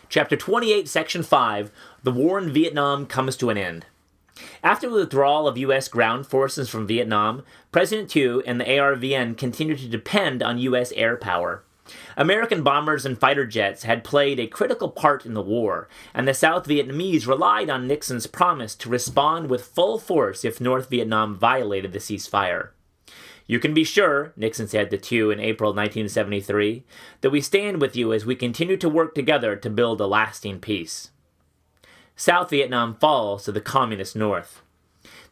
Chapter 28, Section 5, The War in Vietnam Comes to an End. After the withdrawal of U.S. ground forces from Vietnam, President Thieu and the ARVN continued to depend on U.S. air power. American bombers and fighter jets had played a critical part in the war, and the South Vietnamese relied on Nixon's promise to respond with full force if North Vietnam violated the ceasefire. "You can be sure," Nixon said to Thieu in April 1973, "that we stand with you as we continue to work together to build a lasting peace." South Vietnam falls to the Communist North.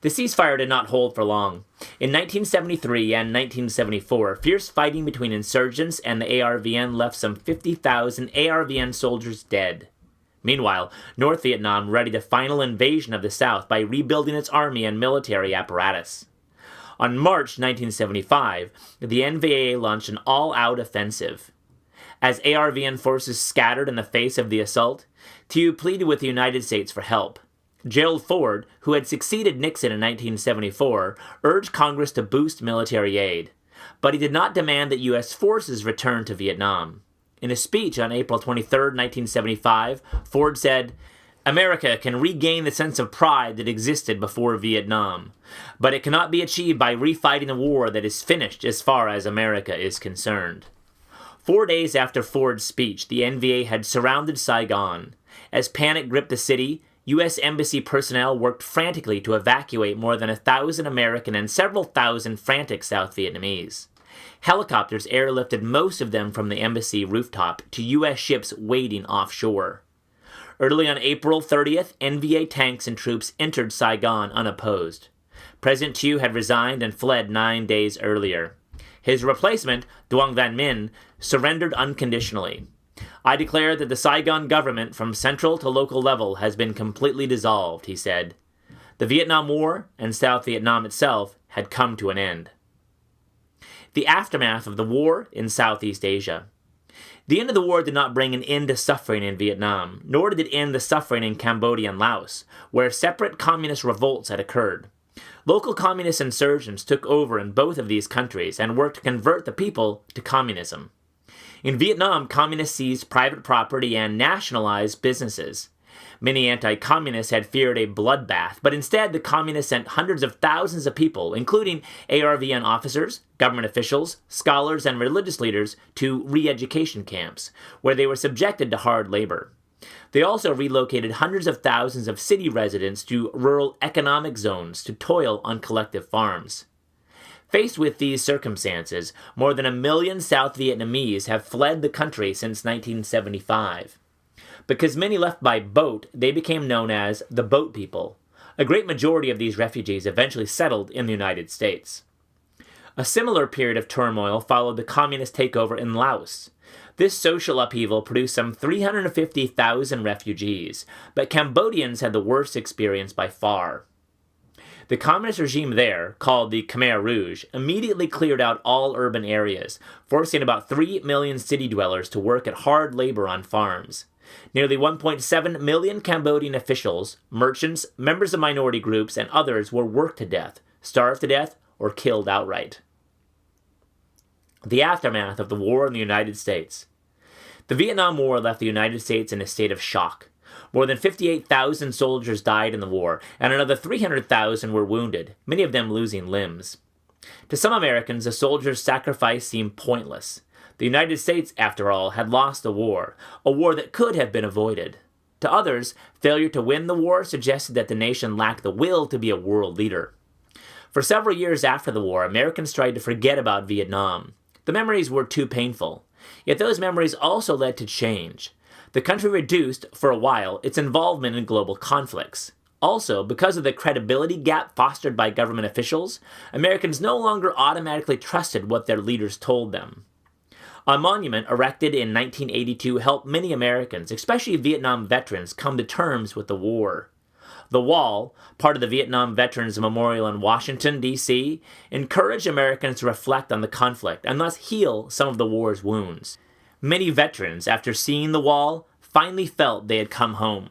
The ceasefire did not hold for long. In 1973 and 1974, fierce fighting between insurgents and the ARVN left some 50,000 ARVN soldiers dead. Meanwhile, North Vietnam readied a final invasion of the South by rebuilding its army and military apparatus. On March 1975, the NVA launched an all-out offensive. As ARVN forces scattered in the face of the assault, Thieu pleaded with the United States for help. Gerald Ford, who had succeeded Nixon in 1974, urged Congress to boost military aid, but he did not demand that U.S. forces return to Vietnam. In a speech on April 23, 1975, Ford said, "America can regain the sense of pride that existed before Vietnam, but it cannot be achieved by refighting a war that is finished as far as America is concerned." 4 days after Ford's speech, the NVA had surrounded Saigon. As panic gripped the city, U.S. Embassy personnel worked frantically to evacuate more than 1,000 American and several thousand frantic South Vietnamese. Helicopters airlifted most of them from the embassy rooftop to U.S. ships waiting offshore. Early on April 30th, NVA tanks and troops entered Saigon unopposed. President Thieu had resigned and fled 9 days earlier. His replacement, Duong Van Minh, surrendered unconditionally. "I declare that the Saigon government from central to local level has been completely dissolved," he said. The Vietnam War and South Vietnam itself had come to an end. The aftermath of the war in Southeast Asia. The end of the war did not bring an end to suffering in Vietnam, nor did it end the suffering in Cambodia and Laos, where separate communist revolts had occurred. Local communist insurgents took over in both of these countries and worked to convert the people to communism. In Vietnam, communists seized private property and nationalized businesses. Many anti-communists had feared a bloodbath, but instead the communists sent hundreds of thousands of people, including ARVN officers, government officials, scholars, and religious leaders, to re-education camps, where they were subjected to hard labor. They also relocated hundreds of thousands of city residents to rural economic zones to toil on collective farms. Faced with these circumstances, more than 1 million South Vietnamese have fled the country since 1975. Because many left by boat, they became known as the Boat People. A great majority of these refugees eventually settled in the United States. A similar period of turmoil followed the communist takeover in Laos. This social upheaval produced some 350,000 refugees, but Cambodians had the worst experience by far. The communist regime there, called the Khmer Rouge, immediately cleared out all urban areas, forcing about 3 million city dwellers to work at hard labor on farms. Nearly 1.7 million Cambodian officials, merchants, members of minority groups, and others were worked to death, starved to death, or killed outright. The aftermath of the war in the United States. The Vietnam War left the United States in a state of shock. More than 58,000 soldiers died in the war, and another 300,000 were wounded, many of them losing limbs. To some Americans, the soldiers' sacrifice seemed pointless. The United States, after all, had lost the war, a war that could have been avoided. To others, failure to win the war suggested that the nation lacked the will to be a world leader. For several years after the war, Americans tried to forget about Vietnam. The memories were too painful. Yet those memories also led to change. The country reduced, for a while, its involvement in global conflicts. Also, because of the credibility gap fostered by government officials, Americans no longer automatically trusted what their leaders told them. A monument erected in 1982 helped many Americans, especially Vietnam veterans, come to terms with the war. The Wall, part of the Vietnam Veterans Memorial in Washington, D.C., encouraged Americans to reflect on the conflict and thus heal some of the war's wounds. Many veterans, after seeing the Wall, finally felt they had come home.